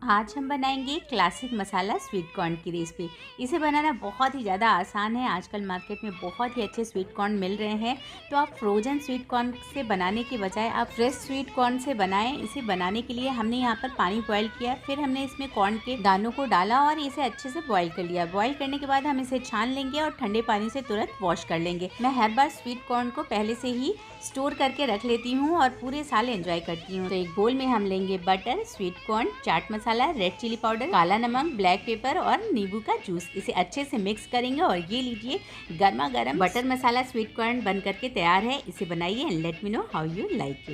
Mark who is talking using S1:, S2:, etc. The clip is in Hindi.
S1: आज हम बनाएंगे क्लासिक मसाला स्वीट कॉर्न की रेसिपी। इसे बनाना बहुत ही ज़्यादा आसान है। आजकल मार्केट में बहुत ही अच्छे स्वीट कॉर्न मिल रहे हैं, तो आप फ्रोजन स्वीट कॉर्न से बनाने के बजाय आप फ्रेश स्वीट कॉर्न से बनाएं। इसे बनाने के लिए हमने यहाँ पर पानी बॉईल किया, फिर हमने इसमें कॉर्न के दानों को डाला और इसे अच्छे से बॉईल कर लिया। बॉईल करने के बाद हम इसे छान लेंगे और ठंडे पानी से तुरंत वॉश कर लेंगे। मैं हर बार स्वीट कॉर्न को पहले से ही स्टोर करके रख लेती हूँ और पूरे साल एंजॉय करती हूँ। तो एक बोल में हम लेंगे butter, sweet corn, chaat masala, red chilli powder, काला नमक, ब्लैक पेपर और नींबू का जूस। इसे अच्छे से मिक्स करेंगे और ये लीजिए गर्मा गर्म बटर मसाला स्वीट कॉर्न बन करके तैयार है। इसे बनाइए and let me know how you like it.